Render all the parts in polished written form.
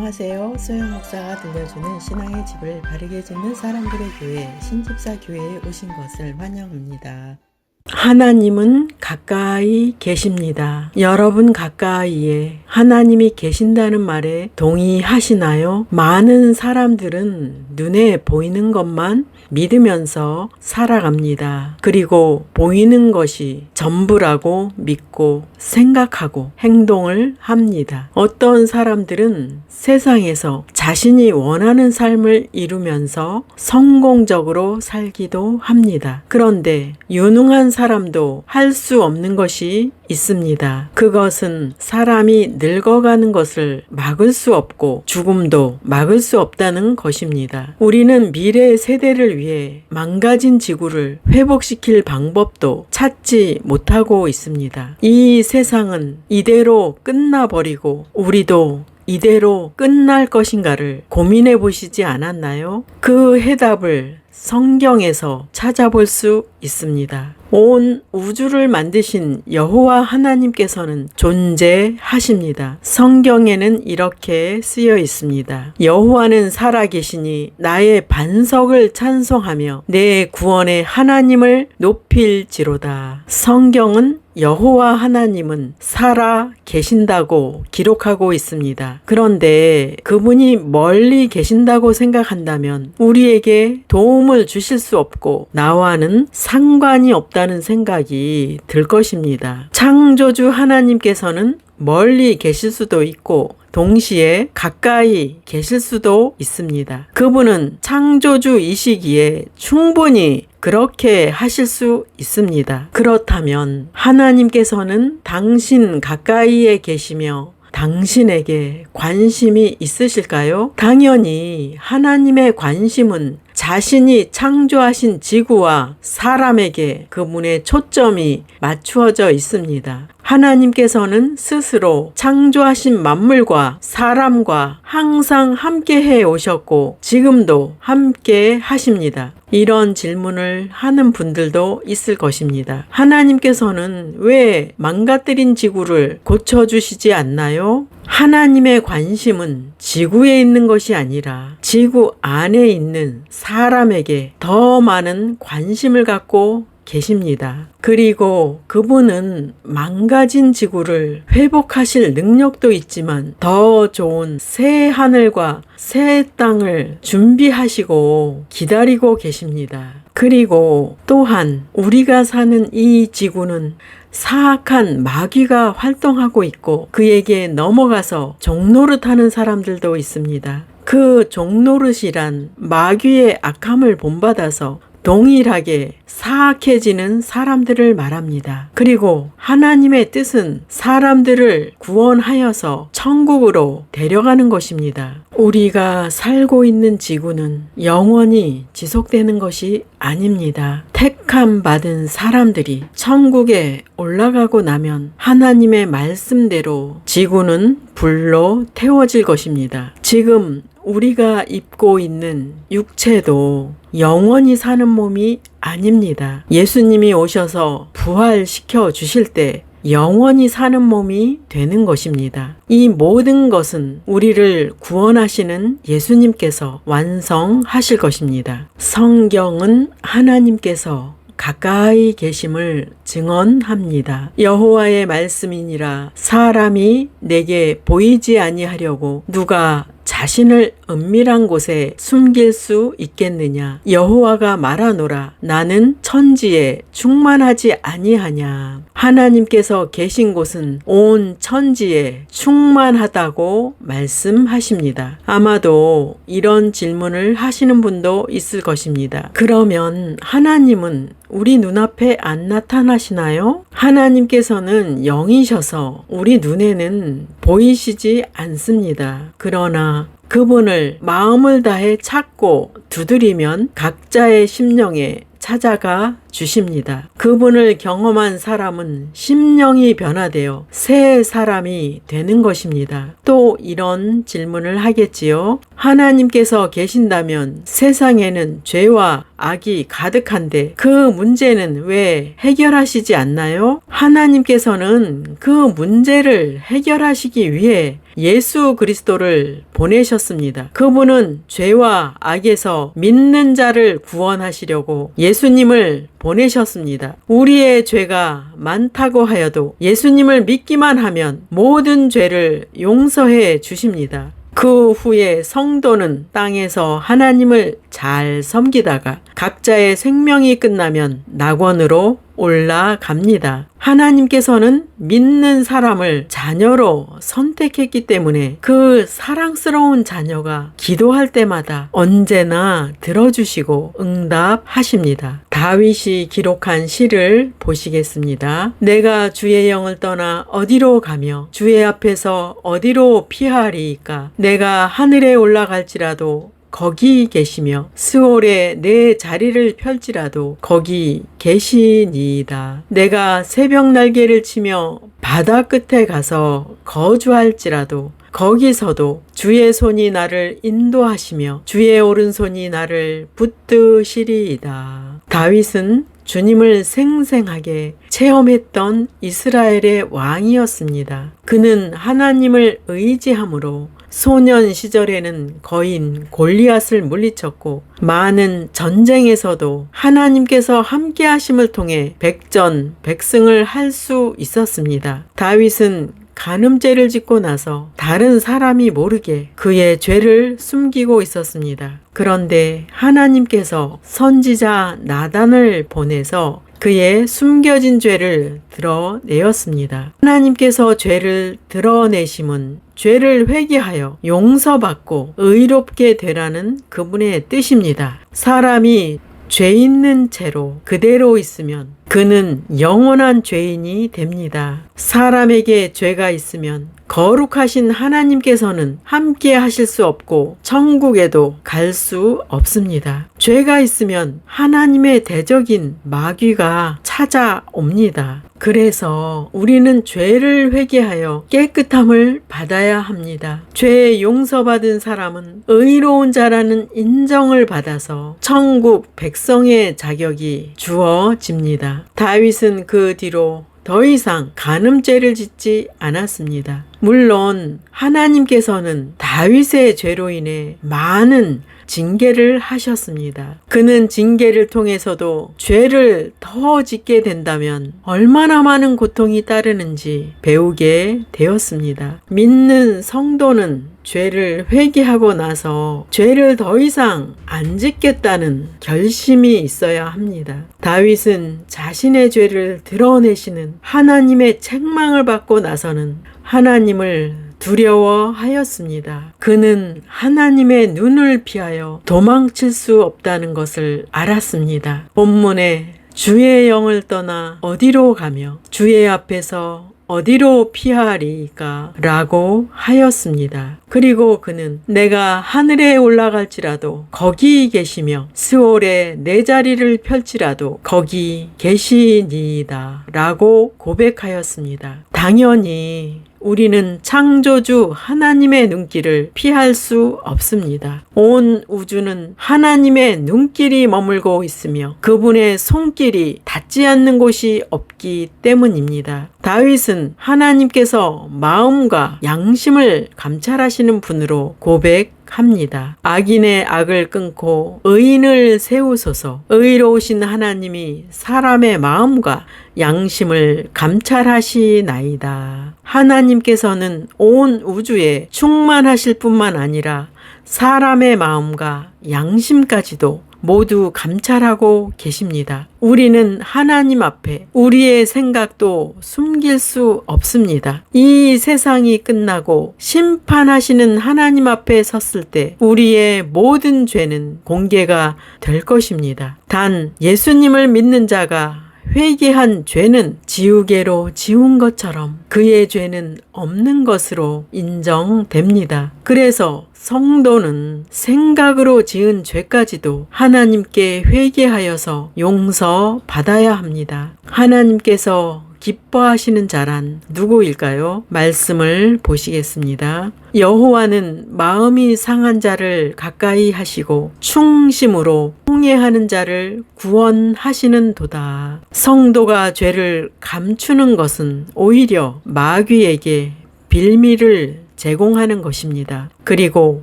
안녕하세요. 소영 목사가 들려주는 신앙의 집을 바르게 짓는 사람들의 교회 신집사 교회에 오신 것을 환영합니다. 하나님은 가까이 계십니다. 여러분 가까이에 하나님이 계신다는 말에 동의하시나요? 많은 사람들은 눈에 보이는 것만 믿으면서 살아갑니다. 그리고 보이는 것이 전부라고 믿고 생각하고 행동을 합니다. 어떤 사람들은 세상에서 자신이 원하는 삶을 이루면서 성공적으로 살기도 합니다. 그런데 유능한 사람도 할 수 없는 것이 있습니다. 그것은 사람이 늙어가는 것을 막을 수 없고 죽음도 막을 수 없다는 것입니다. 우리는 미래 세대를 위해 망가진 지구를 회복시킬 방법도 찾지 못하고 있습니다. 이 세상은 이대로 끝나버리고 우리도 이대로 끝날 것인가를 고민해 보시지 않았나요? 그 해답을 성경에서 찾아볼 수 있습니다. 온 우주를 만드신 여호와 하나님께서는 존재하십니다. 성경에는 이렇게 쓰여 있습니다. 여호와는 살아계시니 나의 반석을 찬송하며 내 구원의 하나님을 높일지로다. 성경은 여호와 하나님은 살아 계신다고 기록하고 있습니다. 그런데 그분이 멀리 계신다고 생각한다면 우리에게 도움을 주실 수 없고 나와는 상관이 없다는 생각이 들 것입니다. 창조주 하나님께서는 멀리 계실 수도 있고 동시에 가까이 계실 수도 있습니다. 그분은 창조주이시기에 충분히 그렇게 하실 수 있습니다. 그렇다면 하나님께서는 당신 가까이에 계시며 당신에게 관심이 있으실까요? 당연히 하나님의 관심은 자신이 창조하신 지구와 사람에게 그분의 초점이 맞추어져 있습니다. 하나님께서는 스스로 창조하신 만물과 사람과 항상 함께 해 오셨고 지금도 함께 하십니다. 이런 질문을 하는 분들도 있을 것입니다. 하나님께서는 왜 망가뜨린 지구를 고쳐주시지 않나요? 하나님의 관심은 지구에 있는 것이 아니라 지구 안에 있는 사람에게 더 많은 관심을 갖고 계십니다. 그리고 그분은 망가진 지구를 회복하실 능력도 있지만 더 좋은 새 하늘과 새 땅을 준비하시고 기다리고 계십니다. 그리고 또한 우리가 사는 이 지구는 사악한 마귀가 활동하고 있고 그에게 넘어가서 종노릇하는 사람들도 있습니다. 그 종노릇이란 마귀의 악함을 본받아서 동일하게 사악해지는 사람들을 말합니다. 그리고 하나님의 뜻은 사람들을 구원하여서 천국으로 데려가는 것입니다. 우리가 살고 있는 지구는 영원히 지속되는 것이 아닙니다. 택함 받은 사람들이 천국에 올라가고 나면 하나님의 말씀대로 지구는 불로 태워질 것입니다. 지금 우리가 입고 있는 육체도 영원히 사는 몸이 아닙니다. 예수님이 오셔서 부활시켜 주실 때 영원히 사는 몸이 되는 것입니다. 이 모든 것은 우리를 구원하시는 예수님께서 완성하실 것입니다. 성경은 하나님께서 가까이 계심을 증언합니다. 여호와의 말씀이니라 사람이 내게 보이지 아니하려고 누가 자신을 은밀한 곳에 숨길 수 있겠느냐. 여호와가 말하노라 나는 천지에 충만하지 아니하냐. 하나님께서 계신 곳은 온 천지에 충만하다고 말씀하십니다. 아마도 이런 질문을 하시는 분도 있을 것입니다. 그러면 하나님은 우리 눈앞에 안 나타나시나요? 하나님께서는 영이셔서 우리 눈에는 보이시지 않습니다. 그러나 그분을 마음을 다해 찾고 두드리면 각자의 심령에 찾아가 주십니다. 그분을 경험한 사람은 심령이 변화되어 새 사람이 되는 것입니다. 또 이런 질문을 하겠지요. 하나님께서 계신다면 세상에는 죄와 악이 가득한데 그 문제는 왜 해결하시지 않나요? 하나님께서는 그 문제를 해결하시기 위해 예수 그리스도를 보내셨습니다. 그분은 죄와 악에서 믿는 자를 구원하시려고 예수님을 보내셨습니다. 우리의 죄가 많다고 하여도 예수님을 믿기만 하면 모든 죄를 용서해 주십니다. 그 후에 성도는 땅에서 하나님을 잘 섬기다가 각자의 생명이 끝나면 낙원으로 올라갑니다. 하나님께서는 믿는 사람을 자녀로 선택했기 때문에 그 사랑스러운 자녀가 기도할 때마다 언제나 들어주시고 응답하십니다. 다윗이 기록한 시를 보시겠습니다. 내가 주의 영을 떠나 어디로 가며 주의 앞에서 어디로 피하리이까? 내가 하늘에 올라갈지라도 거기 계시며 스올에 내 자리를 펼지라도 거기 계시니이다. 내가 새벽 날개를 치며 바다 끝에 가서 거주할지라도 거기서도 주의 손이 나를 인도하시며 주의 오른손이 나를 붙드시리이다. 다윗은 주님을 생생하게 체험했던 이스라엘의 왕이었습니다. 그는 하나님을 의지함으로 소년 시절에는 거인 골리앗을 물리쳤고 많은 전쟁에서도 하나님께서 함께 하심을 통해 백전백승을 할 수 있었습니다. 다윗은 간음죄를 짓고 나서 다른 사람이 모르게 그의 죄를 숨기고 있었습니다. 그런데 하나님께서 선지자 나단을 보내서 그의 숨겨진 죄를 드러내었습니다. 하나님께서 죄를 드러내심은 죄를 회개하여 용서받고 의롭게 되라는 그분의 뜻입니다. 사람이 죄 있는 채로 그대로 있으면 그는 영원한 죄인이 됩니다. 사람에게 죄가 있으면 거룩하신 하나님께서는 함께 하실 수 없고 천국에도 갈 수 없습니다. 죄가 있으면 하나님의 대적인 마귀가 찾아옵니다. 그래서 우리는 죄를 회개하여 깨끗함을 받아야 합니다. 죄 용서받은 사람은 의로운 자라는 인정을 받아서 천국 백성의 자격이 주어집니다. 다윗은 그 뒤로 더 이상 간음죄를 짓지 않았습니다. 물론 하나님께서는 다윗의 죄로 인해 많은 징계를 하셨습니다. 그는 징계를 통해서도 죄를 더 짓게 된다면 얼마나 많은 고통이 따르는지 배우게 되었습니다. 믿는 성도는 죄를 회개하고 나서 죄를 더 이상 안 짓겠다는 결심이 있어야 합니다. 다윗은 자신의 죄를 드러내시는 하나님의 책망을 받고 나서는 하나님을 두려워하였습니다. 그는 하나님의 눈을 피하여 도망칠 수 없다는 것을 알았습니다. 본문에 주의 영을 떠나 어디로 가며 주의 앞에서 어디로 피하리까? 라고 하였습니다. 그리고 그는 내가 하늘에 올라갈지라도 거기 계시며 스올에 내 자리를 펼지라도 거기 계시니이다. 라고 고백하였습니다. 당연히 우리는 창조주 하나님의 눈길을 피할 수 없습니다. 온 우주는 하나님의 눈길이 머물고 있으며 그분의 손길이 닿지 않는 곳이 없기 때문입니다. 다윗은 하나님께서 마음과 양심을 감찰하시는 분으로 고백합니다. 악인의 악을 끊고 의인을 세우소서. 의로우신 하나님이 사람의 마음과 양심을 감찰하시나이다. 하나님께서는 온 우주에 충만하실 뿐만 아니라 사람의 마음과 양심까지도 모두 감찰하고 계십니다. 우리는 하나님 앞에 우리의 생각도 숨길 수 없습니다. 이 세상이 끝나고 심판하시는 하나님 앞에 섰을 때 우리의 모든 죄는 공개가 될 것입니다. 단 예수님을 믿는 자가 회개한 죄는 지우개로 지운 것처럼 그의 죄는 없는 것으로 인정됩니다. 그래서 성도는 생각으로 지은 죄까지도 하나님께 회개하여서 용서받아야 합니다. 하나님께서 기뻐하시는 자란 누구일까요? 말씀을 보시겠습니다. 여호와는 마음이 상한 자를 가까이 하시고 충심으로 통회하는 자를 구원하시는도다. 성도가 죄를 감추는 것은 오히려 마귀에게 빌미를 제공하는 것입니다. 그리고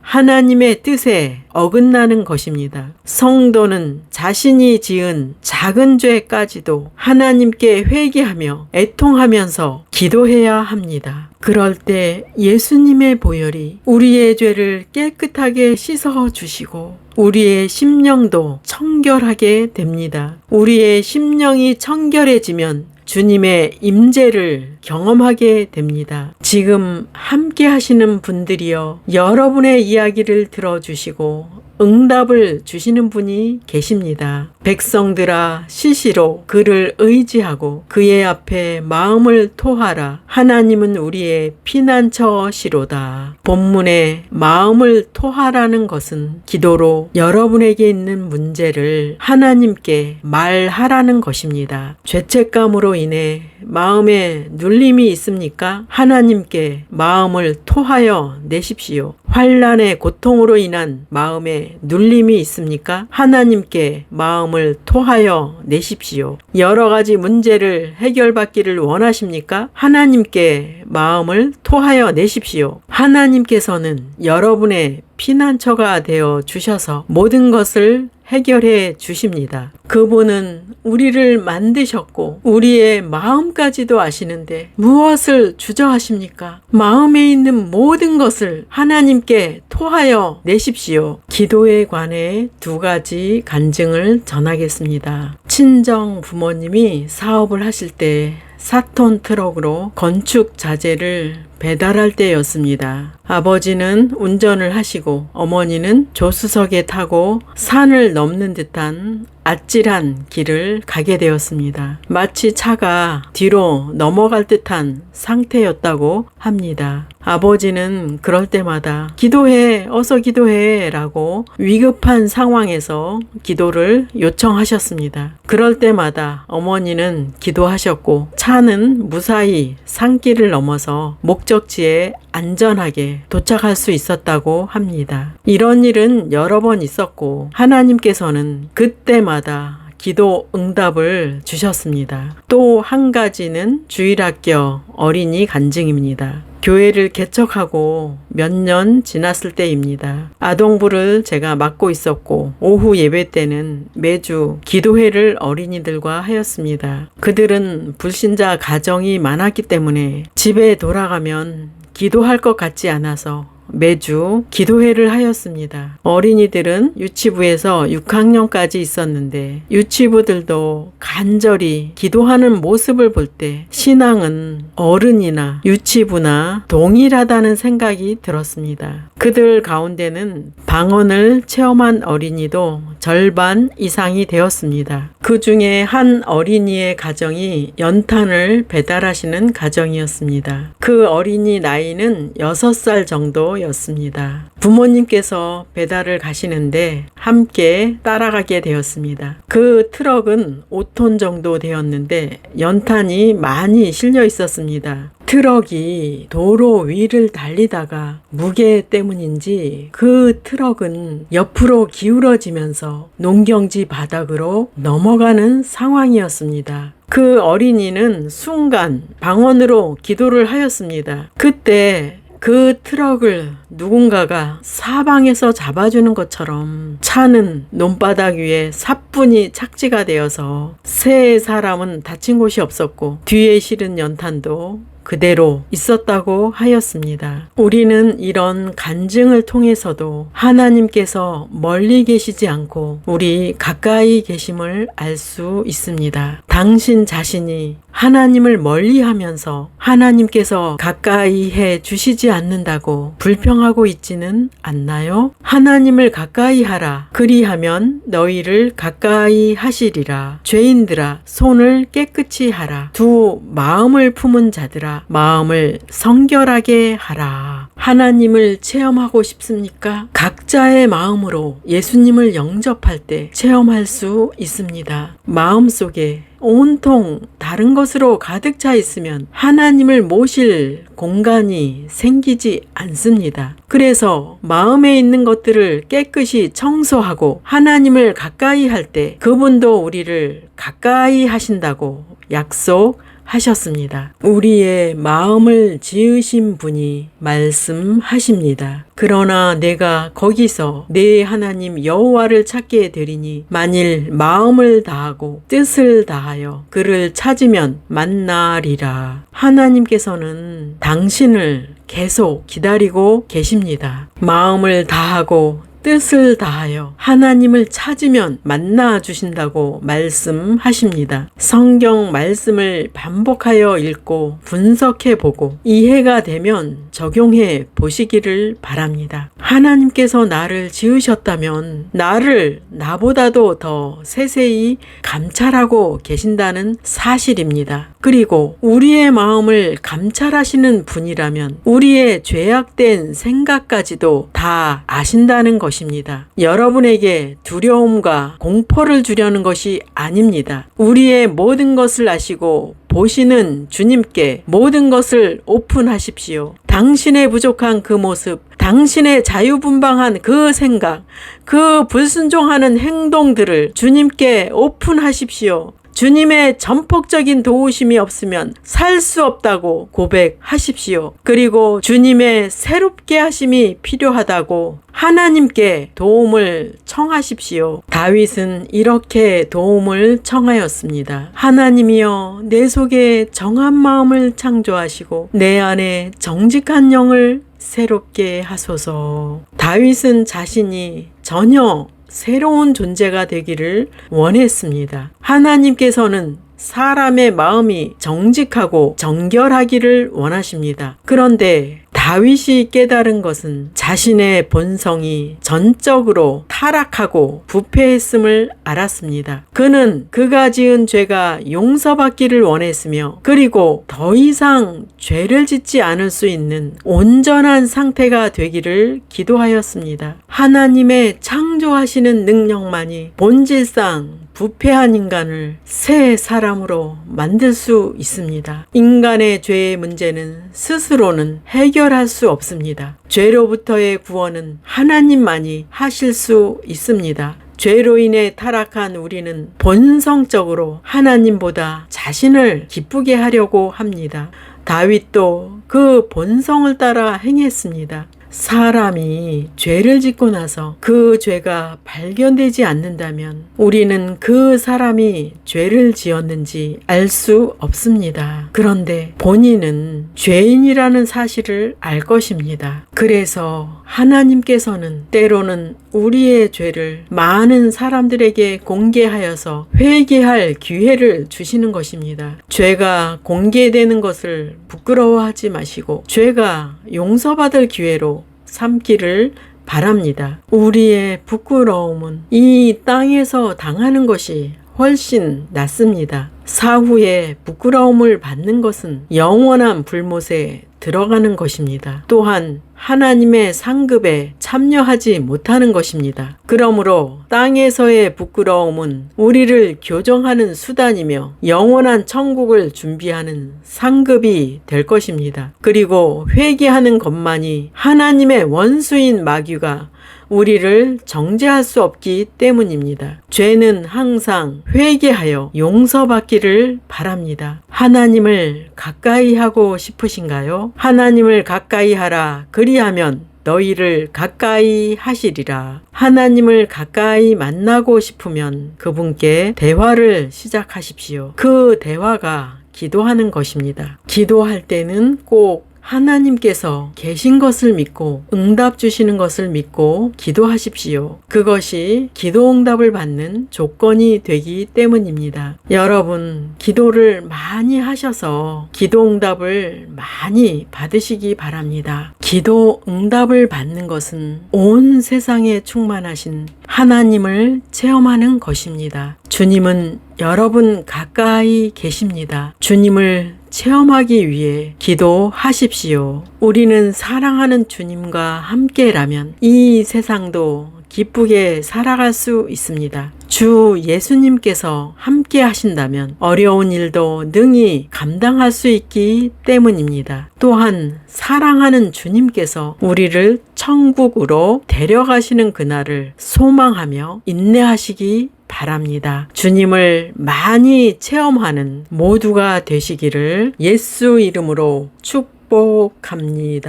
하나님의 뜻에 어긋나는 것입니다. 성도는 자신이 지은 작은 죄까지도 하나님께 회개하며 애통하면서 기도해야 합니다. 그럴 때 예수님의 보혈이 우리의 죄를 깨끗하게 씻어 주시고 우리의 심령도 청결하게 됩니다. 우리의 심령이 청결해지면 주님의 임재를 경험하게 됩니다. 지금 함께 하시는 분들이여, 여러분의 이야기를 들어주시고 응답을 주시는 분이 계십니다. 백성들아, 시시로 그를 의지하고 그의 앞에 마음을 토하라. 하나님은 우리의 피난처시로다. 본문에 마음을 토하라는 것은 기도로 여러분에게 있는 문제를 하나님께 말하라는 것입니다. 죄책감으로 인해 마음에 눌림이 있습니까? 하나님께 마음을 토하여 내십시오. 환난의 고통으로 인한 마음에 눌림이 있습니까? 하나님께 마음을 토하여 내십시오. 여러 가지 문제를 해결받기를 원하십니까? 하나님께 마음을 토하여 내십시오. 하나님께서는 여러분의 피난처가 되어 주셔서 모든 것을 해결해 주십니다. 그분은 우리를 만드셨고 우리의 마음까지도 아시는데 무엇을 주저하십니까? 마음에 있는 모든 것을 하나님께 토하여 내십시오. 기도에 관해 2가지 간증을 전하겠습니다. 친정 부모님이 사업을 하실 때 4톤 트럭으로 건축 자재를 배달할 때였습니다. 아버지는 운전을 하시고 어머니는 조수석에 타고 산을 넘는 듯한 아찔한 길을 가게 되었습니다. 마치 차가 뒤로 넘어갈 듯한 상태였다고 합니다. 아버지는 그럴 때마다 기도해, 어서 기도해 라고 위급한 상황에서 기도를 요청하셨습니다. 그럴 때마다 어머니는 기도하셨고 차는 무사히 산길을 넘어서 목적지에 안전하게 도착할 수 있었다고 합니다. 이런 일은 여러 번 있었고 하나님께서는 그때마다 기도 응답을 주셨습니다. 또 한 가지는 주일학교 어린이 간증입니다. 교회를 개척하고 몇 년 지났을 때입니다. 아동부를 제가 맡고 있었고 오후 예배 때는 매주 기도회를 어린이들과 하였습니다. 그들은 불신자 가정이 많았기 때문에 집에 돌아가면 기도할 것 같지 않아서 매주 기도회를 하였습니다. 어린이들은 유치부에서 6학년까지 있었는데 유치부들도 간절히 기도하는 모습을 볼 때 신앙은 어른이나 유치부나 동일하다는 생각이 들었습니다. 그들 가운데는 방언을 체험한 어린이도 절반 이상이 되었습니다. 그 중에 한 어린이의 가정이 연탄을 배달하시는 가정이었습니다. 그 어린이 나이는 6살 정도 였습니다. 부모님께서 배달을 가시는데 함께 따라가게 되었습니다. 그 트럭은 5톤 정도 되었는데 연탄이 많이 실려 있었습니다. 트럭이 도로 위를 달리다가 무게 때문인지 그 트럭은 옆으로 기울어지면서 농경지 바닥으로 넘어가는 상황이었습니다. 그 어린이는 순간 방언으로 기도를 하였습니다. 그때 그 트럭을 누군가가 사방에서 잡아주는 것처럼 차는 논바닥 위에 사뿐히 착지가 되어서 세 사람은 다친 곳이 없었고 뒤에 실은 연탄도 그대로 있었다고 하였습니다. 우리는 이런 간증을 통해서도 하나님께서 멀리 계시지 않고 우리 가까이 계심을 알 수 있습니다. 당신 자신이 하나님을 멀리 하면서 하나님께서 가까이 해 주시지 않는다고 불평하고 있지는 않나요? 하나님을 가까이 하라. 그리하면 너희를 가까이 하시리라. 죄인들아, 손을 깨끗이 하라. 두 마음을 품은 자들아, 마음을 성결하게 하라. 하나님을 체험하고 싶습니까? 각자의 마음으로 예수님을 영접할 때 체험할 수 있습니다. 마음속에 온통 다른 것으로 가득 차 있으면 하나님을 모실 공간이 생기지 않습니다. 그래서 마음에 있는 것들을 깨끗이 청소하고 하나님을 가까이 할 때 그분도 우리를 가까이 하신다고 약속하셨습니다. 우리의 마음을 지으신 분이 말씀하십니다. 그러나 내가 거기서 내 하나님 여호와를 찾게 되리니 만일 마음을 다하고 뜻을 다하여 그를 찾으면 만나리라. 하나님께서는 당신을 계속 기다리고 계십니다. 마음을 다하고 뜻을 다하여 하나님을 찾으면 만나 주신다고 말씀하십니다. 성경 말씀을 반복하여 읽고 분석해 보고 이해가 되면 적용해 보시기를 바랍니다. 하나님께서 나를 지으셨다면 나를 나보다도 더 세세히 감찰하고 계신다는 사실입니다. 그리고 우리의 마음을 감찰하시는 분이라면 우리의 죄악된 생각까지도 다 아신다는 것입니다. 여러분에게 두려움과 공포를 주려는 것이 아닙니다. 우리의 모든 것을 아시고 보시는 주님께 모든 것을 오픈하십시오. 당신의 부족한 그 모습, 당신의 자유분방한 그 생각, 그 불순종하는 행동들을 주님께 오픈하십시오. 주님의 전폭적인 도우심이 없으면 살 수 없다고 고백하십시오. 그리고 주님의 새롭게 하심이 필요하다고 하나님께 도움을 청하십시오. 다윗은 이렇게 도움을 청하였습니다. 하나님이여, 내 속에 정한 마음을 창조하시고 내 안에 정직한 영을 새롭게 하소서. 다윗은 자신이 전혀 새로운 존재가 되기를 원했습니다. 하나님께서는 사람의 마음이 정직하고 정결하기를 원하십니다. 그런데 다윗이 깨달은 것은 자신의 본성이 전적으로 타락하고 부패했음을 알았습니다. 그는 그가 지은 죄가 용서받기를 원했으며 그리고 더 이상 죄를 짓지 않을 수 있는 온전한 상태가 되기를 기도하였습니다. 하나님의 창조하시는 능력만이 본질상 부패한 인간을 새 사람으로 만들 수 있습니다. 인간의 죄의 문제는 스스로는 해결할 수 없습니다. 죄로부터의 구원은 하나님만이 하실 수 있습니다. 죄로 인해 타락한 우리는 본성적으로 하나님보다 자신을 기쁘게 하려고 합니다. 다윗도 그 본성을 따라 행했습니다. 사람이 죄를 짓고 나서 그 죄가 발견되지 않는다면 우리는 그 사람이 죄를 지었는지 알 수 없습니다. 그런데 본인은 죄인이라는 사실을 알 것입니다. 그래서 하나님께서는 때로는 우리의 죄를 많은 사람들에게 공개하여서 회개할 기회를 주시는 것입니다. 죄가 공개되는 것을 부끄러워하지 마시고 죄가 용서받을 기회로 삼기를 바랍니다. 우리의 부끄러움은 이 땅에서 당하는 것이 훨씬 낫습니다. 사후에 부끄러움을 받는 것은 영원한 불못에 들어가는 것입니다. 또한 하나님의 상급에 참여하지 못하는 것입니다. 그러므로 땅에서의 부끄러움은 우리를 교정하는 수단이며 영원한 천국을 준비하는 상급이 될 것입니다. 그리고 회개하는 것만이 하나님의 원수인 마귀가 우리를 정죄할 수 없기 때문입니다. 죄는 항상 회개하여 용서받기를 바랍니다. 하나님을 가까이 하고 싶으신가요? 하나님을 가까이 하라. 그리하면 너희를 가까이 하시리라. 하나님을 가까이 만나고 싶으면 그분께 대화를 시작하십시오. 그 대화가 기도하는 것입니다. 기도할 때는 꼭 하나님께서 계신 것을 믿고 응답 주시는 것을 믿고 기도하십시오. 그것이 기도 응답을 받는 조건이 되기 때문입니다. 여러분, 기도를 많이 하셔서 기도 응답을 많이 받으시기 바랍니다. 기도 응답을 받는 것은 온 세상에 충만하신 하나님을 체험하는 것입니다. 주님은 여러분 가까이 계십니다. 주님을 체험하기 위해 기도하십시오. 우리는 사랑하는 주님과 함께라면 이 세상도 기쁘게 살아갈 수 있습니다. 주 예수님께서 함께 하신다면 어려운 일도 능히 감당할 수 있기 때문입니다. 또한 사랑하는 주님께서 우리를 천국으로 데려가시는 그날을 소망하며 인내하시기 바랍니다. 주님을 많이 체험하는 모두가 되시기를 예수 이름으로 축복합니다.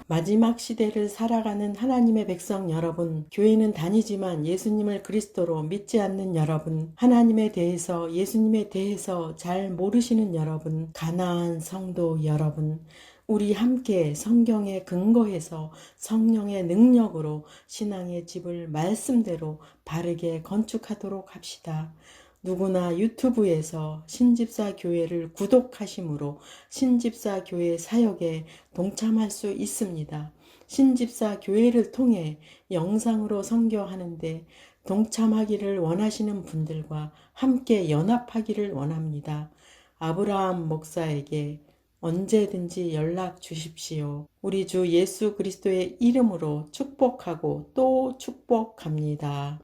마지막 시대를 살아가는 하나님의 백성 여러분, 교회는 다니지만 예수님을 그리스도로 믿지 않는 여러분, 하나님에 대해서 예수님에 대해서 잘 모르시는 여러분, 가나안 성도 여러분, 우리 함께 성경에 근거해서 성령의 능력으로 신앙의 집을 말씀대로 바르게 건축하도록 합시다. 누구나 유튜브에서 신집사 교회를 구독하심으로 신집사 교회 사역에 동참할 수 있습니다. 신집사 교회를 통해 영상으로 선교하는데 동참하기를 원하시는 분들과 함께 연합하기를 원합니다. 아브라함 목사에게 언제든지 연락 주십시오. 우리 주 예수 그리스도의 이름으로 축복하고 또 축복합니다.